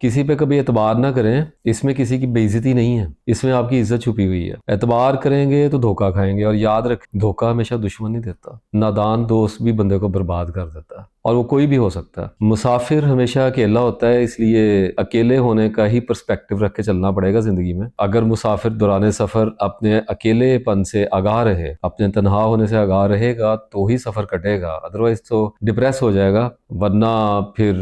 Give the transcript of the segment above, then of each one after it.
किसी पे कभी एतबार ना करें, इसमें किसी की बेइज्जती नहीं है, इसमें आपकी इज्जत छुपी हुई है। एतबार करेंगे तो धोखा खाएंगे, और याद रखें धोखा हमेशा दुश्मन नहीं देता, नादान दोस्त भी बंदे को बर्बाद कर देता है, और वो कोई भी हो सकता है। मुसाफिर हमेशा अकेला होता है, इसलिए अकेले होने का ही पर्सपेक्टिव रख के चलना पड़ेगा जिंदगी में। अगर मुसाफिर दौरान सफर अपने अकेलेपन से आगाह रहे, अपने तन्हा होने से आगाह रहेगा तो ही सफर कटेगा, अदरवाइज तो डिप्रेस हो जाएगा, वरना फिर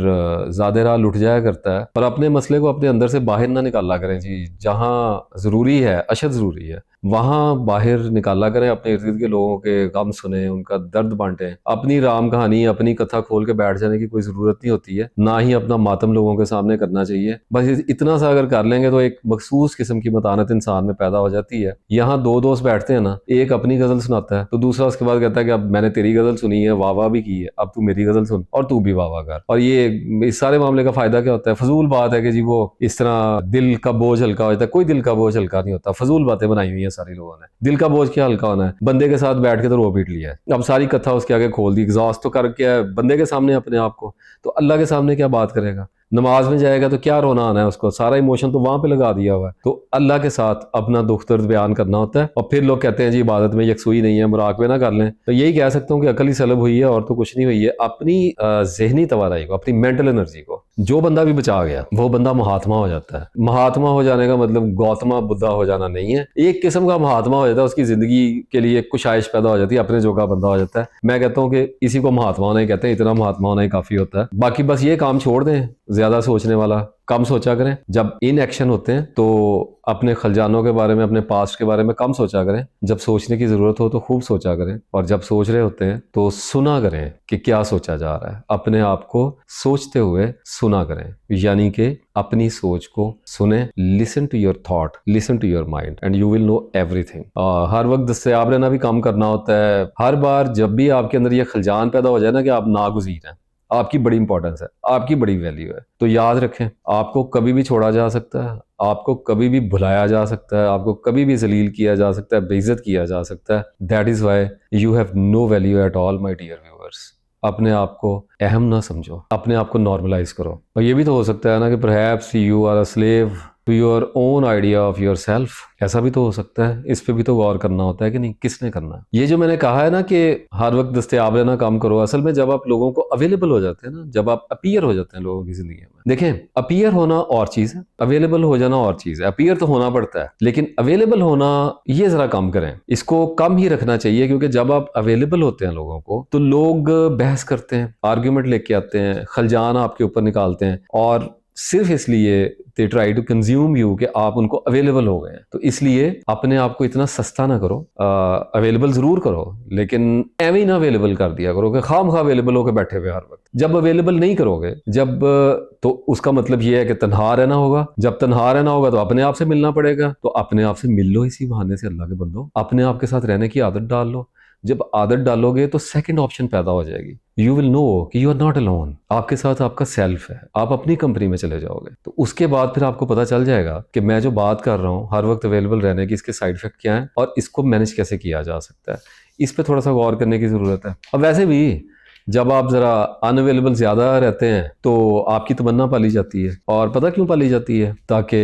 ज्यादा राह लुट जाया करता है। पर अपने मसले को अपने अंदर से बाहर ना निकाला करें जी, जहाँ जरूरी है, अशद जरूरी है, वहां बाहर निकाला करें। अपने इर्द गिर्द के लोगों के गम सुने, उनका दर्द बांटें। अपनी राम कहानी, अपनी कथा खोल के बैठ जाने की कोई जरूरत नहीं होती है, ना ही अपना मातम लोगों के सामने करना चाहिए। बस इतना सा अगर कर लेंगे तो एक मखसूस किस्म की मतानत इंसान में पैदा हो जाती है। यहाँ दो दोस्त बैठते हैं ना, एक अपनी गजल सुनाता है तो दूसरा उसके बाद कहता है कि अब मैंने तेरी गजल सुनी है, वाह वाह भी की है, अब तू मेरी गजल सुन और तू भी वाह वाह कर। और ये इस सारे मामले का फायदा क्या होता है? फजूल बात है कि जी वो इस तरह दिल का बोझ हल्का हो जाता है। कोई दिल का बोझ हल्का नहीं होता, फजूल बातें बनाई हुई है सारे लोगों ने। दिल का बोझ क्या हल्का होना है? बंदे के साथ बैठ के तो रो पीट लिया है, अब सारी कथा उसके आगे खोल दी, एग्जॉस्ट तो करके बंदे के सामने अपने आप को, तो अल्लाह के सामने क्या बात करेगा? नमाज में जाएगा तो क्या रोना आना है उसको, सारा इमोशन तो वहां पे लगा दिया हुआ है। तो अल्लाह के साथ अपना दुख दर्द बयान करना होता है। और फिर लोग कहते हैं जी इबादत में यकसुई नहीं है, मुराकबे ना कर लें, तो यही कह सकता हूँ कि अकल ही सलब हुई है और तो कुछ नहीं हुई है। अपनी जहनी तवानाई को, अपनी मेंटल एनर्जी को, जो बंदा भी बचा गया वो बंदा महात्मा हो जाता है। महात्मा हो जाने का मतलब गौतमा बुद्धा हो जाना नहीं है, एक किस्म का महात्मा हो जाता है, उसकी जिंदगी के लिए कुशाइश पैदा हो जाती है, अपने जोगा बंदा हो जाता है। मैं कहता हूँ कि इसी को महात्मा होना ही कहते हैं, इतना महात्मा होना ही काफी होता है। बाकी बस ये काम छोड़ दें, ज्यादा सोचने वाला, कम सोचा करें। जब इन एक्शन होते हैं तो अपने खलजानों के बारे में, अपने पास्ट के बारे में कम सोचा करें। जब सोचने की जरूरत हो तो खूब सोचा करें, और जब सोच रहे होते हैं तो सुना करें कि क्या सोचा जा रहा है। अपने आप को सोचते हुए सुना करें, यानी कि अपनी सोच को सुने। Listen to your thought, listen to your mind and you will know everything. हर वक्त दस्तयाब रहना भी काम करना होता है। हर बार जब भी आपके अंदर ये खलजान पैदा हो जाए ना कि आप नागुज़ीर हैं, आपकी बड़ी इंपॉर्टेंस है, आपकी बड़ी वैल्यू है, तो याद रखें आपको कभी भी छोड़ा जा सकता है, आपको कभी भी भुलाया जा सकता है, आपको कभी भी जलील किया जा सकता है, बेइज्जत किया जा सकता है। That is why you have no value at all my dear viewers. अपने आप को अहम ना समझो, अपने आप को नॉर्मलाइज करो। और ये भी तो हो सकता है ना कि perhaps you are a slave to your own idea of yourself. ऐसा भी तो हो सकता है, इस पे भी तो गौर करना होता है कि नहीं, किसने करना है। ये जो मैंने कहा है ना कि हर वक्त दस्तयाब रहना काम करो, असल में जब आप लोगों को अवेलेबल हो जाते हैं ना, जब आप अपीयर हो जाते हैं लोगों की जिंदगी में। देखें, अपीयर होना और चीज है, अवेलेबल हो जाना और चीज है। अपीयर तो होना पड़ता है, लेकिन अवेलेबल होना ये जरा कम करें, इसको कम ही रखना चाहिए। क्योंकि जब आप अवेलेबल होते हैं लोगों को तो लोग बहस करते हैं, आर्ग्यूमेंट लेके आते हैं, खलजान आपके ऊपर निकालते हैं, और सिर्फ इसलिए they try to consume you कि आप उनको अवेलेबल हो गए। तो इसलिए अपने आप को इतना सस्ता ना करो, अवेलेबल जरूर करो, लेकिन एवं ही ना अवेलेबल कर दिया करो कि खाम खा अवेलेबल होकर बैठे हुए हर वक्त। जब अवेलेबल नहीं करोगे, जब तो उसका मतलब ये है कि तन्हा रहना होगा। जब तन्हा रहना होगा तो अपने आप से मिलना पड़ेगा, तो अपने आप से मिल लो इसी बहाने से। अल्लाह के बंदो, अपने आप के साथ रहने की आदत डाल लो। जब आदत डालोगे तो सेकंड ऑप्शन पैदा हो जाएगी, यू विल नो कि यू आर नॉट अलोन। आपके साथ आपका सेल्फ है, आप अपनी कंपनी में चले जाओगे। तो उसके बाद फिर आपको पता चल जाएगा कि मैं जो बात कर रहा हूँ हर वक्त अवेलेबल रहने की, इसके साइड इफेक्ट क्या है और इसको मैनेज कैसे किया जा सकता है। इस पर थोड़ा सा गौर करने की जरूरत है। अब वैसे भी जब आप जरा अनअवेलेबल ज्यादा रहते हैं तो आपकी तमन्ना पाली जाती है। और पता क्यों पाली जाती है? ताकि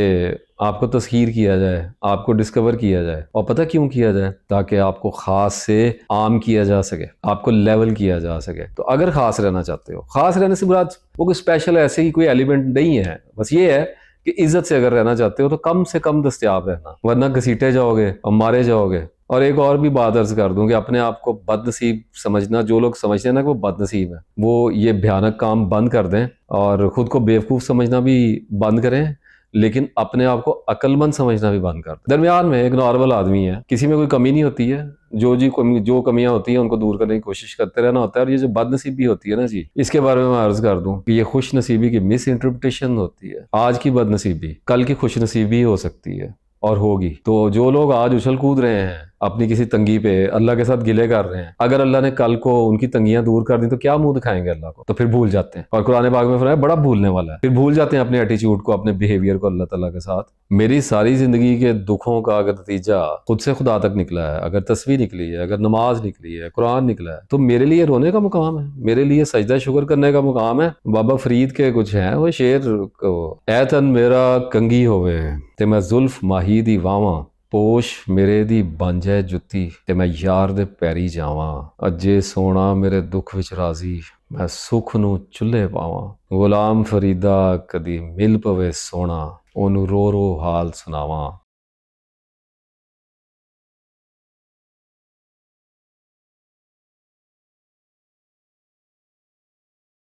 आपको तस्खीर किया जाए, आपको डिस्कवर किया जाए। और पता क्यों किया जाए? ताकि आपको खास से आम किया जा सके, आपको लेवल किया जा सके। तो अगर खास रहना चाहते हो, खास रहने से मुराद वो कोई स्पेशल ऐसे ही कोई एलिमेंट नहीं है, बस ये है कि इज्जत से अगर रहना चाहते हो तो कम से कम दस्तयाब रहना, वरना घसीटे जाओगे और मारे जाओगे। और एक और भी बात अर्ज कर दूं कि अपने आप को बदनसीब समझना, जो लोग समझते हैं ना कि वो बदनसीब है, वो ये भयानक काम बंद कर दें और खुद को बेवकूफ़ समझना भी बंद करें, लेकिन अपने आप को अक्लमंद समझना भी बंद कर दें। दरमियान में एक नॉर्मल आदमी है, किसी में कोई कमी नहीं होती है। जो कमियां होती हैं उनको दूर करने की कोशिश करते रहना होता है। और ये जो बदनसीबी होती है ना जी, इसके बारे में मैं अर्ज कर दूं कि ये खुश नसीबी की मिस इंटरप्रिटेशन होती है। आज की बदनसीबी कल की खुश नसीबी हो सकती है और होगी। तो जो लोग आज उछल कूद रहे हैं अपनी किसी तंगी पे अल्लाह के साथ गिले कर रहे हैं, अगर अल्लाह ने कल को उनकी तंगियां दूर कर दी तो क्या मुंह दिखाएंगे अल्लाह को? तो फिर भूल जाते हैं। और कुरान पाक में फरमाया बड़ा भूलने वाला है, फिर भूल जाते हैं अपने एटीट्यूड को, अपने बिहेवियर को अल्लाह ताला के साथ। मेरी सारी जिंदगी के दुखों का अगर नतीजा खुद से खुदा तक निकला है, अगर तस्वीर निकली है, अगर नमाज निकली है, कुरान निकला है, तो मेरे लिए रोने का मुकाम है, मेरे लिए सजदा शुक्र करने का मुकाम है। बाबा फरीद के कुछ हैं वो शेर को, ऐ तन मेरा कंगी होवे ते मैं जुल्फ माही दी वावां, पोश मेरे दी बन जाए जुत्ती ते मैं यार दे पैरी जावां, अजे सोना मेरे दुख विच राजी मैं सुख नू चुल्हे पावां, गुलाम फरीदा कदी मिल पवे सोना ओनू रो रो हाल सुनावां।